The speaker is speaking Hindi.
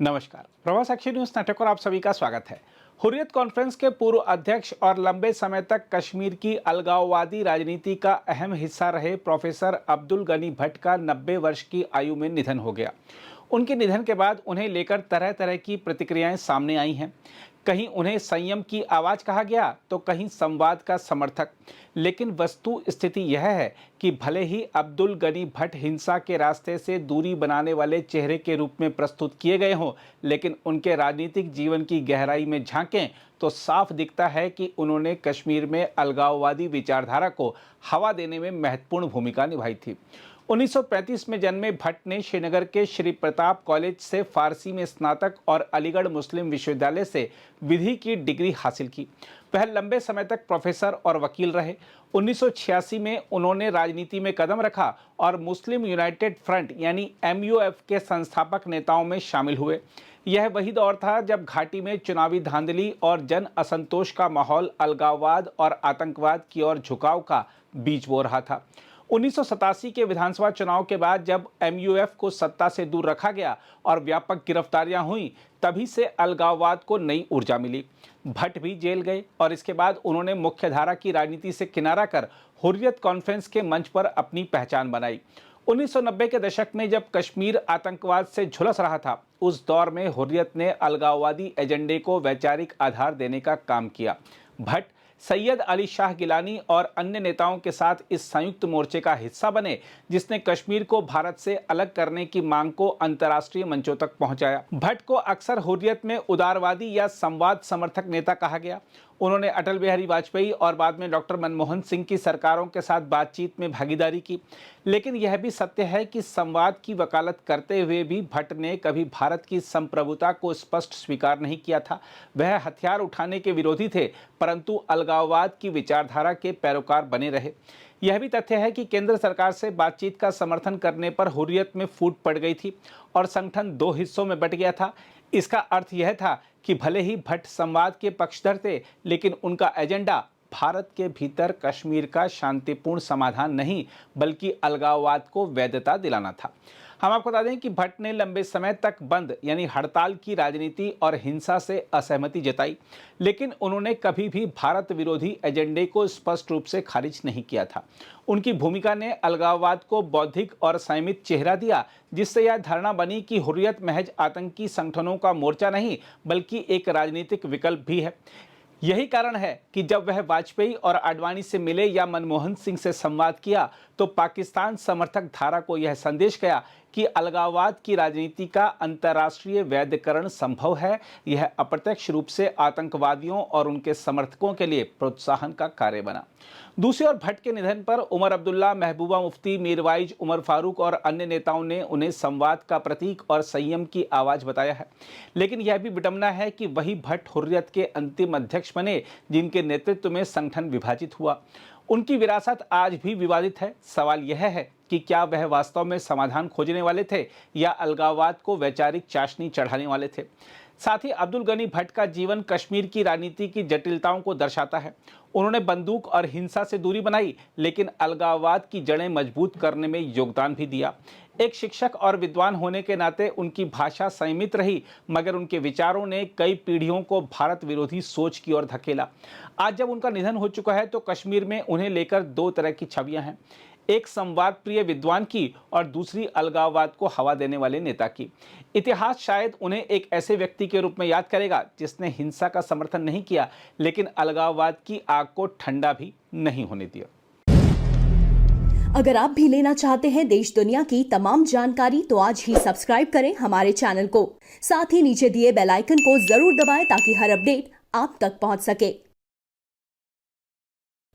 नमस्कार, प्रवास एक्शन न्यूज नेटवर्क पर आप सभी का स्वागत है। हुर्रियत कॉन्फ्रेंस के पूर्व अध्यक्ष और लंबे समय तक कश्मीर की अलगाववादी राजनीति का अहम हिस्सा रहे प्रोफेसर अब्दुल गनी भट्ट का 90 वर्ष की आयु में निधन हो गया। उनके निधन के बाद उन्हें लेकर तरह तरह की प्रतिक्रियाएं सामने आई हैं। कहीं उन्हें संयम की आवाज कहा गया तो कहीं संवाद का समर्थक। लेकिन वस्तु स्थिति यह है कि भले ही अब्दुल गनी भट्ट हिंसा के रास्ते से दूरी बनाने वाले चेहरे के रूप में प्रस्तुत किए गए हों, लेकिन उनके राजनीतिक जीवन की गहराई में झांकें तो साफ दिखता है कि उन्होंने कश्मीर में अलगाववादी विचारधारा को हवा देने में महत्वपूर्ण भूमिका निभाई थी। 1935 में जन्मे भट्ट ने श्रीनगर के श्री प्रताप कॉलेज से फारसी में स्नातक और अलीगढ़ मुस्लिम विश्वविद्यालय से विधि की डिग्री हासिल की। वह लंबे समय तक प्रोफेसर और वकील रहे। 1986 में उन्होंने राजनीति में कदम रखा और मुस्लिम यूनाइटेड फ्रंट यानी MUF के संस्थापक नेताओं में शामिल हुए। यह वही दौर था जब घाटी में चुनावी धांधली और जन असंतोष का माहौल अलगाववाद और आतंकवाद की ओर झुकाव का बीज बो रहा था। 1987 के विधानसभा चुनाव के बाद जब MUF को सत्ता से दूर रखा गया और व्यापक गिरफ्तारियां हुई, तभी से अलगाववाद को नई ऊर्जा मिली। भट्ट भी जेल गए और इसके बाद उन्होंने मुख्यधारा की राजनीति से किनारा कर हुर्रियत कॉन्फ्रेंस के मंच पर अपनी पहचान बनाई। 1990 के दशक में जब कश्मीर आतंकवाद से झुलस रहा था, उस दौर में हुर्रियत ने अलगाववादी एजेंडे को वैचारिक आधार देने का काम किया। भट्ट सैयद अली शाह गिलानी और अन्य नेताओं के साथ इस संयुक्त मोर्चे का हिस्सा बने, जिसने कश्मीर को भारत से अलग करने की मांग को अंतर्राष्ट्रीय मंचों तक पहुंचाया। भट्ट को अक्सर हुर्रियत में उदारवादी या संवाद समर्थक नेता कहा गया। उन्होंने अटल बिहारी वाजपेयी और बाद में डॉक्टर मनमोहन सिंह की सरकारों के साथ बातचीत में भागीदारी की। लेकिन यह भी सत्य है कि संवाद की वकालत करते हुए भी भट्ट ने कभी भारत की संप्रभुता को स्पष्ट स्वीकार नहीं किया था। वह हथियार उठाने के विरोधी थे, परंतु अलगाववाद की विचारधारा के पैरोकार बने रहे। यह भी तथ्य है कि केंद्र सरकार से बातचीत का समर्थन करने पर हुर्रियत में फूट पड़ गई थी और संगठन दो हिस्सों में बट गया था। इसका अर्थ यह था कि भले ही भट्ट संवाद के पक्षधर थे, लेकिन उनका एजेंडा भारत के भीतर कश्मीर का शांतिपूर्ण समाधान नहीं, बल्कि अलगाववाद को वैधता दिलाना था। हम आपको बता दें कि भट्ट ने लंबे समय तक बंद यानी हड़ताल की राजनीति और हिंसा से असहमति जताई, लेकिन उन्होंने कभी भी भारत विरोधी एजेंडे को स्पष्ट रूप से खारिज नहीं किया था। उनकी भूमिका ने अलगाववाद को बौद्धिक और संयमित चेहरा दिया, जिससे यह धारणा बनी कि हुर्रियत महज आतंकी संगठनों का मोर्चा नहीं, बल्कि एक राजनीतिक विकल्प भी है। यही कारण है कि जब वह वाजपेयी और आडवाणी से मिले या मनमोहन सिंह से संवाद किया, तो पाकिस्तान समर्थक धारा को यह संदेश गया कि अलगाववाद की राजनीति का अंतर्राष्ट्रीय वैधकरण संभव है। यह अप्रत्यक्ष रूप से आतंकवादियों और उनके समर्थकों के लिए प्रोत्साहन का कार्य बना। दूसरी ओर भट्ट के निधन पर उमर अब्दुल्ला, महबूबा मुफ्ती, मीरवाइज, उमर फारूक और अन्य नेताओं ने उन्हें संवाद का प्रतीक और संयम की आवाज बताया है। लेकिन यह भी विडंबना है कि वही भट्ट हुर्रियत के अंतिम अध्यक्ष बने, जिनके नेतृत्व में संगठन विभाजित हुआ। उनकी विरासत आज भी विवादित है। सवाल यह है कि क्या वह वास्तव में समाधान खोजने वाले थे या अलगाववाद को वैचारिक चाशनी चढ़ाने वाले थे। साथ ही अब्दुल गनी भट्ट का जीवन कश्मीर की राजनीति की जटिलताओं को दर्शाता है। उन्होंने बंदूक और हिंसा से दूरी बनाई, लेकिन अलगाववाद की जड़ें मजबूत करने में योगदान भी दिया। एक शिक्षक और विद्वान होने के नाते उनकी भाषा संयमित रही, मगर उनके विचारों ने कई पीढ़ियों को भारत विरोधी सोच की ओर धकेला। आज जब उनका निधन हो चुका है, तो कश्मीर में उन्हें लेकर दो तरह की छवियां हैं, एक संवाद प्रिय विद्वान की और दूसरी अलगाववाद को हवा देने वाले नेता की। इतिहास शायद उन्हें एक ऐसे व्यक्ति के रूप में याद करेगा जिसने हिंसा का समर्थन नहीं किया, लेकिन अलगाववाद की आग को ठंडा भी नहीं होने दिया। अगर आप भी लेना चाहते हैं देश दुनिया की तमाम जानकारी, तो आज ही सब्सक्राइब करें हमारे चैनल को। साथ ही नीचे दिए बेल आइकन को जरूर दबाएं ताकि हर अपडेट आप तक पहुंच सके।